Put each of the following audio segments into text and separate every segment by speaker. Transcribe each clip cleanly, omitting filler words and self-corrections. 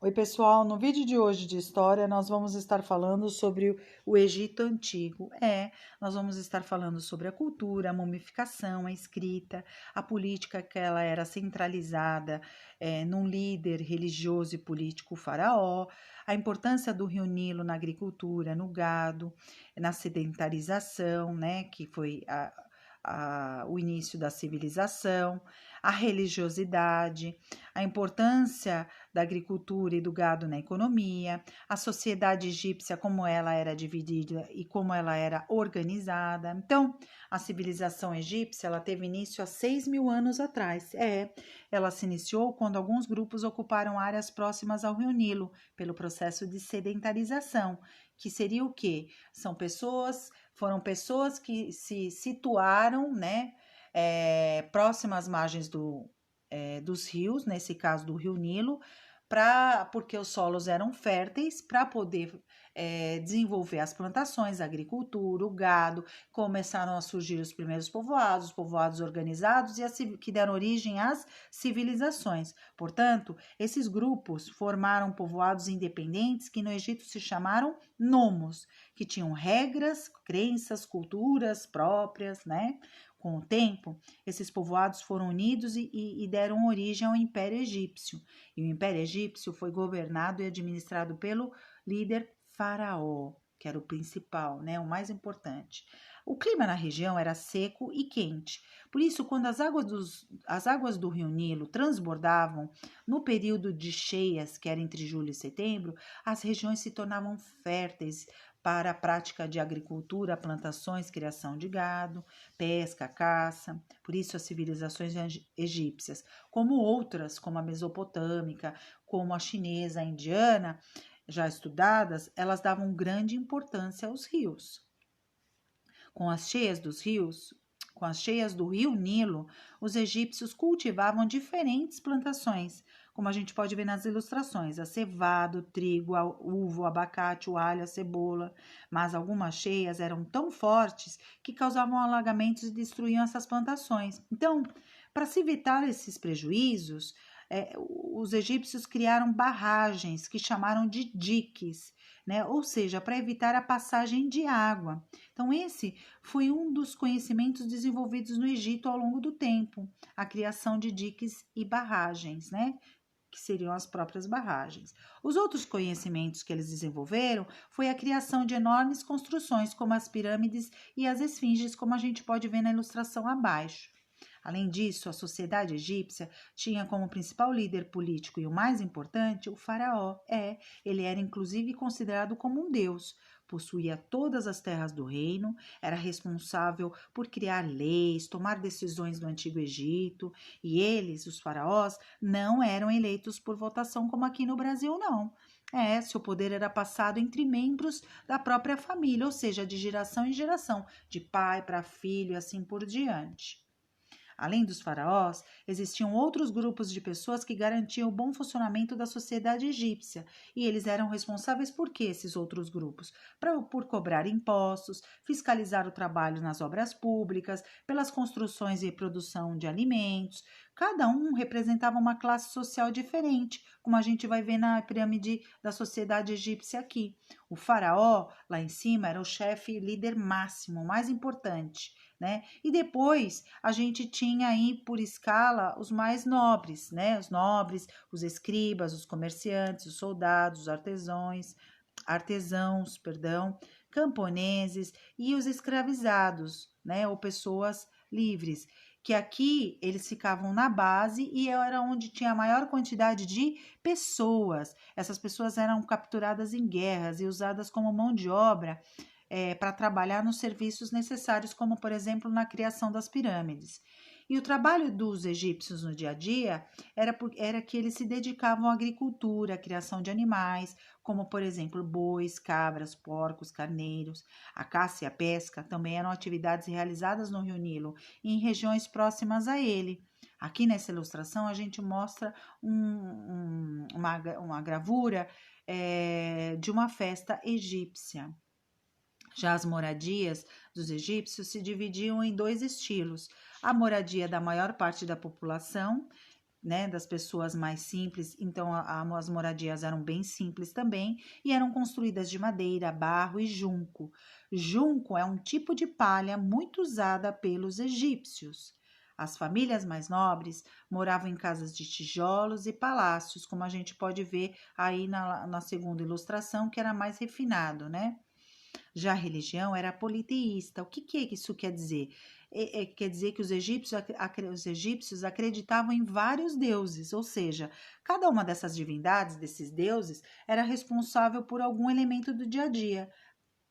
Speaker 1: Oi, pessoal. No vídeo de hoje de história, nós vamos estar falando sobre o Egito Antigo. Nós vamos estar falando sobre a cultura, a mumificação, a escrita, a política que ela era centralizada num líder religioso e político, o faraó, a importância do Rio Nilo na agricultura, no gado, na sedentarização, né, que foi o início da civilização, a religiosidade, a importância da agricultura e do gado na economia, a sociedade egípcia, como ela era dividida e como ela era organizada. Então, a civilização egípcia ela teve início há 6.000 anos atrás. Ela se iniciou quando alguns grupos ocuparam áreas próximas ao Rio Nilo, pelo processo de sedentarização, que seria o quê? Foram pessoas que se situaram, próximas às margens dos rios, nesse caso do Rio Nilo, porque os solos eram férteis para poder desenvolver as plantações, a agricultura, o gado. Começaram a surgir os primeiros povoados organizados que deram origem às civilizações. Portanto, esses grupos formaram povoados independentes que no Egito se chamaram nomos, que tinham regras, crenças, culturas próprias, né? Com o tempo, esses povoados foram unidos e deram origem ao Império Egípcio. E o Império Egípcio foi governado e administrado pelo líder faraó, que era o principal, né, o mais importante. O clima na região era seco e quente. Por isso, quando as águas do Rio Nilo transbordavam no período de cheias, que era entre julho e setembro, as regiões se tornavam férteis para a prática de agricultura, plantações, criação de gado, pesca, caça. Por isso, as civilizações egípcias, como outras, como a mesopotâmica, como a chinesa, a indiana, já estudadas, elas davam grande importância aos rios. Com as cheias do rio Nilo, os egípcios cultivavam diferentes plantações, como a gente pode ver nas ilustrações, a cevada, o trigo, a uva, o abacate, o alho, a cebola. Mas algumas cheias eram tão fortes que causavam alagamentos e destruíam essas plantações. Então, para se evitar esses prejuízos, os egípcios criaram barragens que chamaram de diques, né? Ou seja, para evitar a passagem de água. Então, esse foi um dos conhecimentos desenvolvidos no Egito ao longo do tempo, a criação de diques e barragens, né? Que seriam as próprias barragens. Os outros conhecimentos que eles desenvolveram foi a criação de enormes construções, como as pirâmides e as esfinges, como a gente pode ver na ilustração abaixo. Além disso, a sociedade egípcia tinha como principal líder político e o mais importante o faraó. Ele era inclusive considerado como um deus. Possuía todas as terras do reino, era responsável por criar leis, tomar decisões no Antigo Egito, e eles, os faraós, não eram eleitos por votação como aqui no Brasil, não. Seu poder era passado entre membros da própria família, ou seja, de geração em geração, de pai para filho e assim por diante. Além dos faraós, existiam outros grupos de pessoas que garantiam o bom funcionamento da sociedade egípcia, e eles eram responsáveis por quê, esses outros grupos? Por cobrar impostos, fiscalizar o trabalho nas obras públicas, pelas construções e produção de alimentos. Cada um representava uma classe social diferente, como a gente vai ver na pirâmide da sociedade egípcia aqui. O faraó, lá em cima, era o chefe líder máximo, mais importante, né? E depois a gente tinha aí por escala os mais nobres, né? Os nobres, os escribas, os comerciantes, os soldados, os artesãos, camponeses e os escravizados, né? Ou pessoas livres, que aqui eles ficavam na base e era onde tinha a maior quantidade de pessoas. Essas pessoas eram capturadas em guerras e usadas como mão de obra para trabalhar nos serviços necessários, como, por exemplo, na criação das pirâmides. E o trabalho dos egípcios no dia a dia era que eles se dedicavam à agricultura, à criação de animais, como, por exemplo, bois, cabras, porcos, carneiros. A caça e a pesca também eram atividades realizadas no Rio Nilo e em regiões próximas a ele. Aqui nessa ilustração a gente mostra uma gravura de uma festa egípcia. Já as moradias dos egípcios se dividiam em dois estilos: a moradia da maior parte da população, né, das pessoas mais simples, então as moradias eram bem simples também e eram construídas de madeira, barro e junco. Junco é um tipo de palha muito usada pelos egípcios. As famílias mais nobres moravam em casas de tijolos e palácios, como a gente pode ver aí na segunda ilustração, que era mais refinado, né? Já a religião era politeísta. O que isso quer dizer? Quer dizer que os egípcios acreditavam em vários deuses, ou seja, cada uma dessas divindades, desses deuses, era responsável por algum elemento do dia a dia.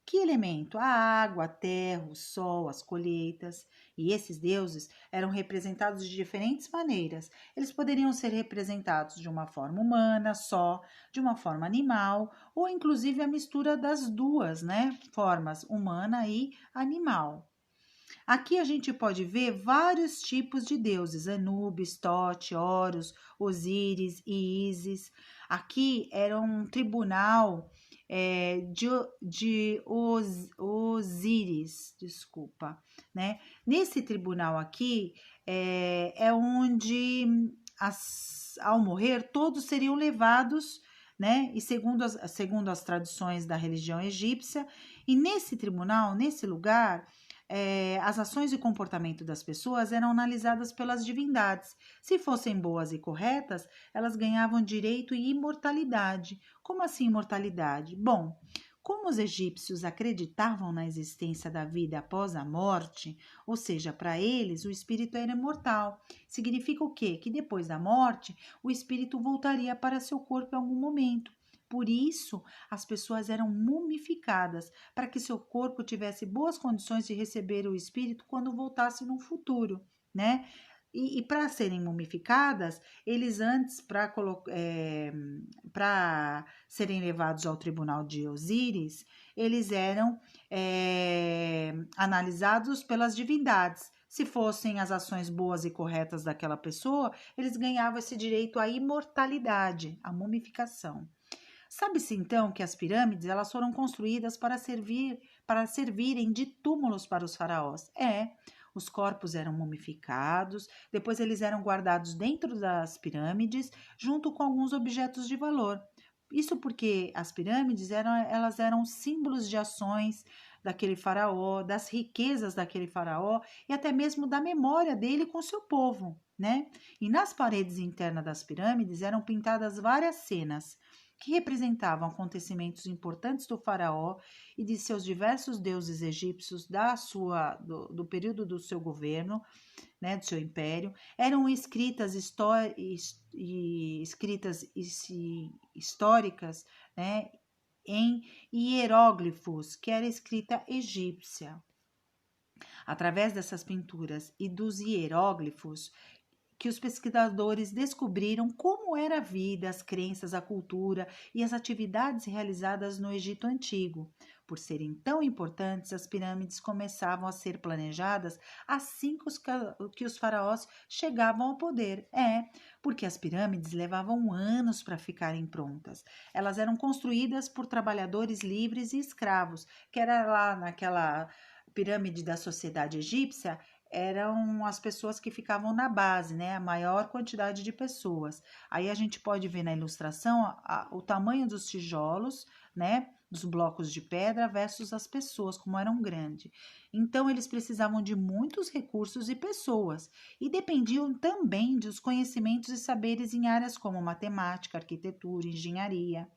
Speaker 1: Que elemento? A água, a terra, o sol, as colheitas. E esses deuses eram representados de diferentes maneiras. Eles poderiam ser representados de uma forma humana só, de uma forma animal, ou inclusive a mistura das duas, né? Formas, humana e animal. Aqui a gente pode ver vários tipos de deuses: Anubis, Tote, Horus, Osíris e Ísis. Aqui era um tribunal de Osíris, desculpa, né? Nesse tribunal aqui é onde ao morrer todos seriam levados, né? E segundo as tradições da religião egípcia, e nesse tribunal, nesse lugar, as ações e comportamento das pessoas eram analisadas pelas divindades. Se fossem boas e corretas, elas ganhavam direito e imortalidade. Como assim imortalidade? Bom, como os egípcios acreditavam na existência da vida após a morte, ou seja, para eles o espírito era imortal. Significa o quê? Que depois da morte, o espírito voltaria para seu corpo em algum momento. Por isso, as pessoas eram mumificadas, para que seu corpo tivesse boas condições de receber o espírito quando voltasse no futuro, né? E para serem mumificadas, eles antes, para serem levados ao tribunal de Osíris, eles eram analisados pelas divindades. Se fossem as ações boas e corretas daquela pessoa, eles ganhavam esse direito à imortalidade, à mumificação. Sabe-se então que as pirâmides elas foram construídas para servirem de túmulos para os faraós. Os corpos eram mumificados, depois eles eram guardados dentro das pirâmides, junto com alguns objetos de valor. Isso porque as pirâmides elas eram símbolos de ações daquele faraó, das riquezas daquele faraó e até mesmo da memória dele com seu povo, né? E nas paredes internas das pirâmides eram pintadas várias cenas que representavam acontecimentos importantes do faraó e de seus diversos deuses egípcios do período do seu governo, né, do seu império. Eram escritas históricas, né, em hieróglifos, que era escrita egípcia. Através dessas pinturas e dos hieróglifos, que os pesquisadores descobriram como era a vida, as crenças, a cultura e as atividades realizadas no Egito Antigo. Por serem tão importantes, as pirâmides começavam a ser planejadas assim que os faraós chegavam ao poder. Porque as pirâmides levavam anos para ficarem prontas. Elas eram construídas por trabalhadores livres e escravos, que era lá naquela pirâmide da sociedade egípcia, eram as pessoas que ficavam na base, né? A maior quantidade de pessoas. Aí a gente pode ver na ilustração o tamanho dos tijolos, né? Dos blocos de pedra versus as pessoas, como eram grandes. Então, eles precisavam de muitos recursos e pessoas, e dependiam também dos conhecimentos e saberes em áreas como matemática, arquitetura, engenharia.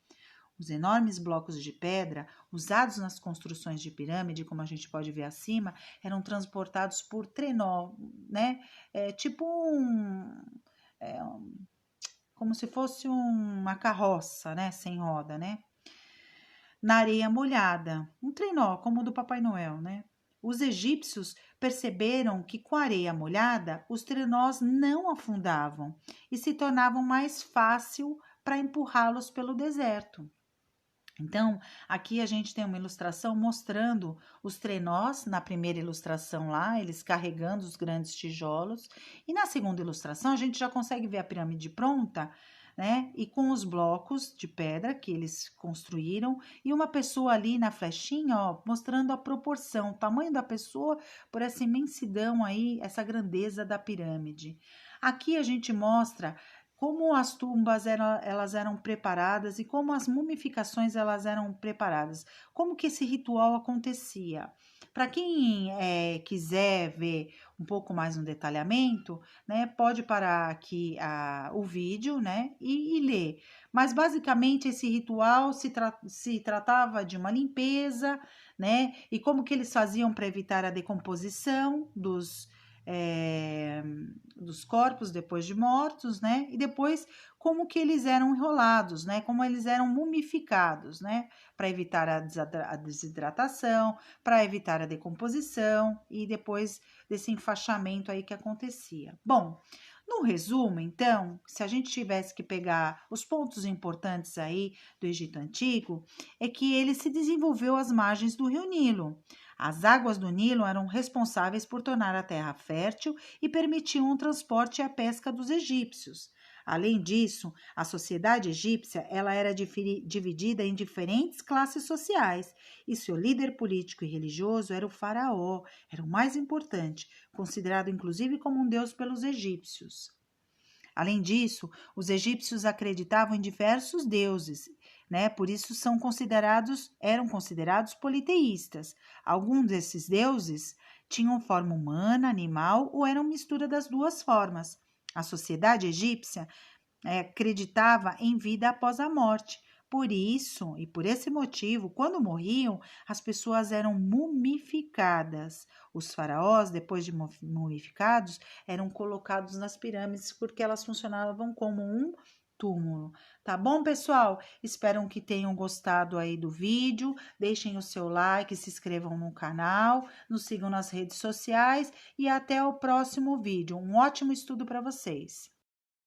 Speaker 1: Os enormes blocos de pedra usados nas construções de pirâmide, como a gente pode ver acima, eram transportados por trenó, né? Tipo como se fosse uma carroça, né? Sem roda, né? Na areia molhada, um trenó como o do Papai Noel, né? Os egípcios perceberam que com a areia molhada os trenós não afundavam e se tornavam mais fácil para empurrá-los pelo deserto. Então, aqui a gente tem uma ilustração mostrando os trenós, na primeira ilustração lá, eles carregando os grandes tijolos, e na segunda ilustração a gente já consegue ver a pirâmide pronta, né? E com os blocos de pedra que eles construíram, e uma pessoa ali na flechinha, ó, mostrando a proporção, o tamanho da pessoa por essa imensidão aí, essa grandeza da pirâmide. Aqui a gente mostra como as tumbas elas eram preparadas e como as mumificações elas eram preparadas, como que esse ritual acontecia. Para quem quiser ver um pouco mais no detalhamento, né, pode parar aqui o vídeo, né, e ler. Mas basicamente esse ritual se tratava de uma limpeza, né, e como que eles faziam para evitar a decomposição dos corpos depois de mortos, né? E depois como que eles eram enrolados, né? Como eles eram mumificados, né? Para evitar a desidratação, para evitar a decomposição e depois desse enfaixamento aí que acontecia. Bom, no resumo, então, se a gente tivesse que pegar os pontos importantes aí do Egito Antigo, é que ele se desenvolveu às margens do rio Nilo. As águas do Nilo eram responsáveis por tornar a terra fértil e permitiam o transporte e a pesca dos egípcios. Além disso, a sociedade egípcia ela era dividida em diferentes classes sociais e seu líder político e religioso era o faraó, era o mais importante, considerado inclusive como um deus pelos egípcios. Além disso, os egípcios acreditavam em diversos deuses, né? Por isso eram considerados politeístas. Alguns desses deuses tinham forma humana, animal ou eram mistura das duas formas. A sociedade egípcia acreditava em vida após a morte. Por isso e por esse motivo, quando morriam, as pessoas eram mumificadas. Os faraós, depois de mumificados, eram colocados nas pirâmides porque elas funcionavam como um túmulo. Tá bom, pessoal? Espero que tenham gostado aí do vídeo. Deixem o seu like, se inscrevam no canal, nos sigam nas redes sociais e até o próximo vídeo. Um ótimo estudo para vocês.